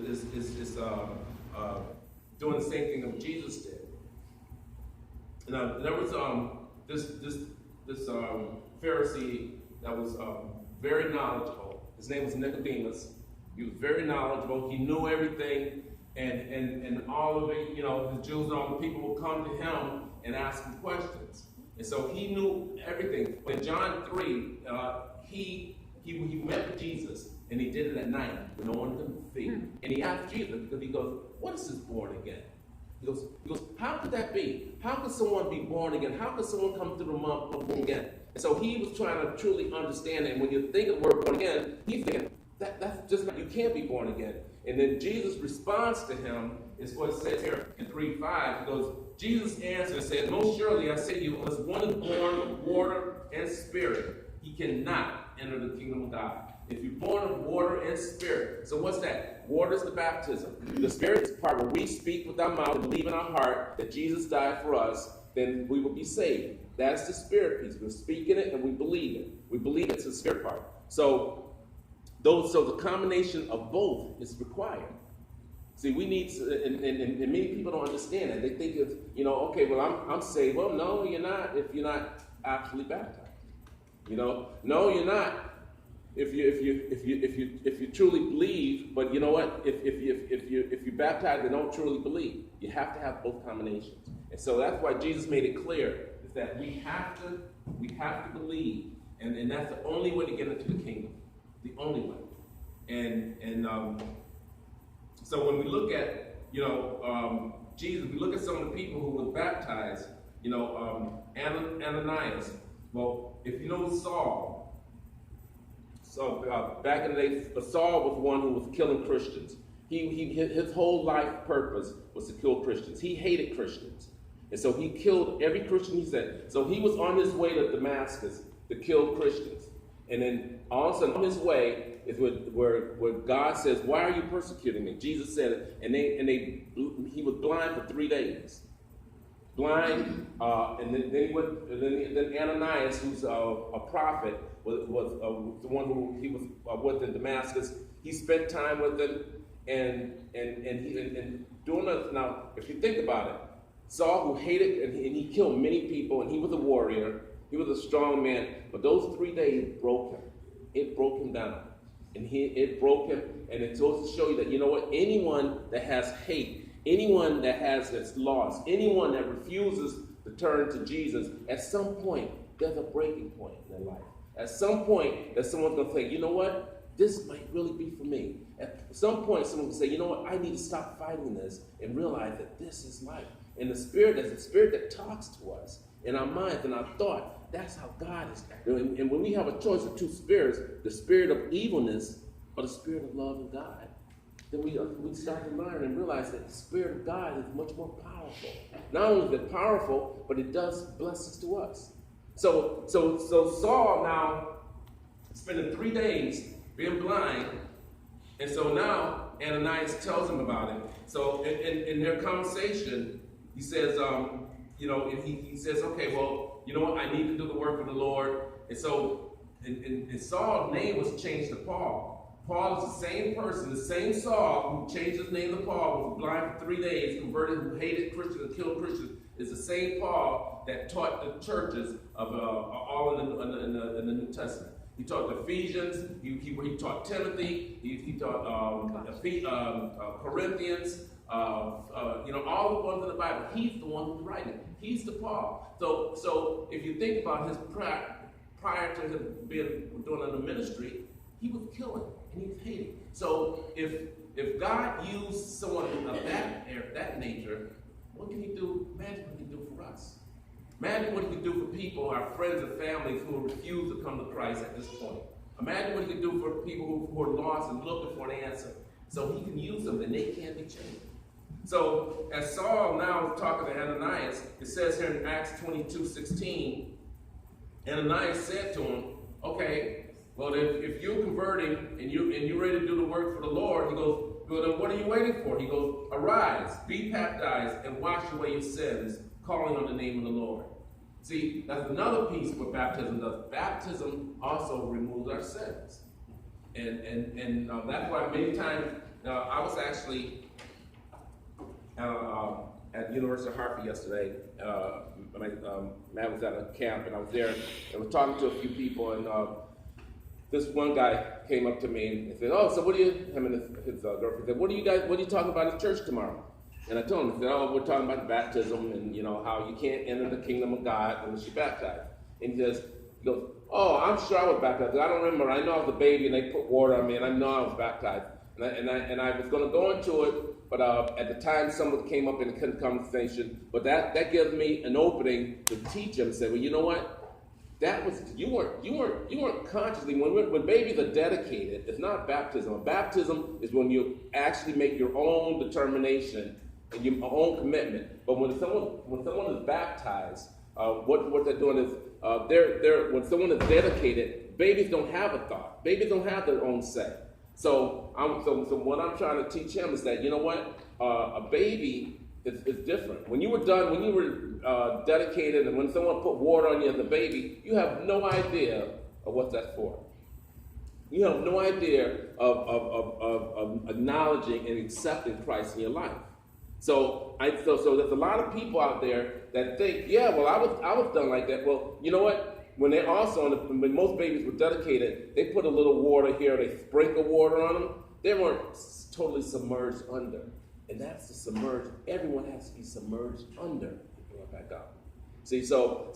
is doing the same thing that Jesus did. Now there was this Pharisee that was very knowledgeable. His name was Nicodemus. He was very knowledgeable. He knew everything, and all of it. The Jews and all the people would come to him and ask him questions. And so he knew everything. In John 3, he met with Jesus, and he did it at night when no one could see. And he asked Jesus, because he goes, "What is this born again?" He goes, "How could that be? How could someone be born again? How could someone come through the mom again?" And so he was trying to truly understand it. And when you think of the word born again, he's thinking, that's just like, you can't be born again. And then Jesus' response to him is what it says here in 3:5. He goes, Jesus answered and said, "Most surely I say to you, unless one is born of water and spirit, he cannot enter the kingdom of God." If you're born of water and spirit. So what's that? Water is the baptism. The spirit is the part where we speak with our mouth and believe in our heart that Jesus died for us, then we will be saved. That's the spirit piece. We're speaking it and we believe it. We believe it's the spirit part. So the combination of both is required. See, we need to, and many people don't understand that. They think it's, okay, well, I'm saved. Well, no, you're not if you're not actually baptized. No, you're not. If you truly believe, but you know what? If you baptize and don't truly believe, you have to have both combinations. And so that's why Jesus made it clear is that we have to believe, and that's the only way to get into the kingdom, the only way. And so when we look at Jesus, we look at some of the people who were baptized. Ananias. Well, if you know Saul. So back in the day, Saul was one who was killing Christians. His whole life purpose was to kill Christians. He hated Christians. And so he killed every Christian he said. So he was on his way to Damascus to kill Christians. And then all of a sudden on his way is where God says, "Why are you persecuting me?" Jesus said it, and he was blind for 3 days. Blind, and then Ananias, who's a prophet, was the one who he was with in Damascus. He spent time with him, and doing this. Now, if you think about it, Saul, who hated and he killed many people, and he was a warrior, he was a strong man. But those 3 days broke him. It broke him down, and it broke him. And it goes to show you that anyone that has hate, anyone that's lost, anyone that refuses to turn to Jesus, at some point there's a breaking point in their life. At some point, that someone's going to say, "You know what? This might really be for me." At some point, someone will say, "You know what? I need to stop fighting this and realize that this is life." And the Spirit is the Spirit that talks to us in our minds and our thought. That's how God is. And when we have a choice of two spirits, the spirit of evilness or the spirit of love and God, then we start to learn and realize that the Spirit of God is much more powerful. Not only is it powerful, but it does blessings to us. So Saul now spending 3 days being blind, and so now Ananias tells him about it. So in their conversation, he says, he says, "Okay, well, you know what? I need to do the work of the Lord." And so, and Saul's name was changed to Paul. Paul is the same person, the same Saul who changed his name to Paul, was blind for 3 days, converted, who hated Christians and killed Christians, is the same Paul that taught the churches of all in the New Testament. He taught the Ephesians, he taught Timothy, he taught Corinthians, all the ones in the Bible. He's the one who's writing. He's the Paul. So if you think about his prior to him doing the ministry, he was killing and he was hating. So if God used someone of that nature, what can he do? Imagine what he can do for us. Imagine what he can do for people, our friends and families who refuse to come to Christ at this point. Imagine what he can do for people who are lost and looking for an answer. So he can use them and they can't be changed. So as Saul now is talking to Ananias, it says here in Acts 22:16, Ananias said to him, "Okay, well, if you're converting and you're ready to do the work for the Lord," he goes, "well, then what are you waiting for?" He goes, "Arise, be baptized, and wash away your sins, calling on the name of the Lord." See, that's another piece of what baptism does. Baptism also removes our sins. And that's why many times I was actually at University of Hartford yesterday. Matt was at a camp, and I was there and was talking to a few people, and this one guy came up to me and said, "Oh, so what do you?" Him and his girlfriend said, "What are you talking about at church tomorrow?" And I told him, I said, "Oh, we're talking about baptism and how you can't enter the kingdom of God unless you're baptized." And he goes, "Oh, I'm sure I was baptized. I don't remember. I know I was a baby and they put water on me, and I know I was baptized." And I was going to go into it, but at the time someone came up in a conversation. But that gives me an opening to teach him. Say, well, you know what? That was you weren't consciously when babies are dedicated. It's not baptism. Baptism is when you actually make your own determination and your own commitment. But when someone is baptized, what they're doing is they're when someone is dedicated, babies don't have a thought. Babies don't have their own say. So what I'm trying to teach him is that a baby is different. When you were dedicated, and when someone put water on you as a baby, you have no idea of what that's for. You have no idea of acknowledging and accepting Christ in your life. So there's a lot of people out there that think, yeah, well, I was done like that. Well, you know what? When when most babies were dedicated, they put a little water here, they sprinkle water on them. They weren't totally submerged under. And that's the submerged. Everyone has to be submerged under to go back up. See, so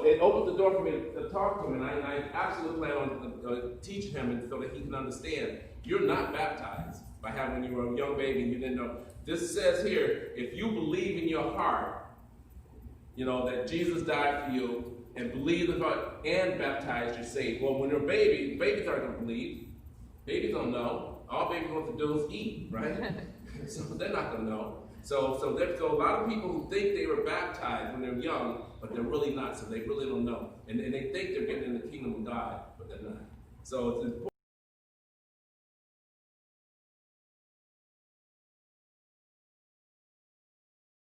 it opens the door for me to talk to him, and I absolutely plan on teaching him and so that he can understand. You're not baptized by having when you were a young baby and you didn't know. This says here, if you believe in your heart, that Jesus died for you, and believe in God and baptized, you're saved. Well, when you're a baby, babies aren't going to believe. Babies don't know. All babies want to do is eat, right? So they're not going to know. So there's a lot of people who think they were baptized when they're young, but they're really not. So they really don't know. And they think they're getting in the kingdom of God, but they're not. So it's important.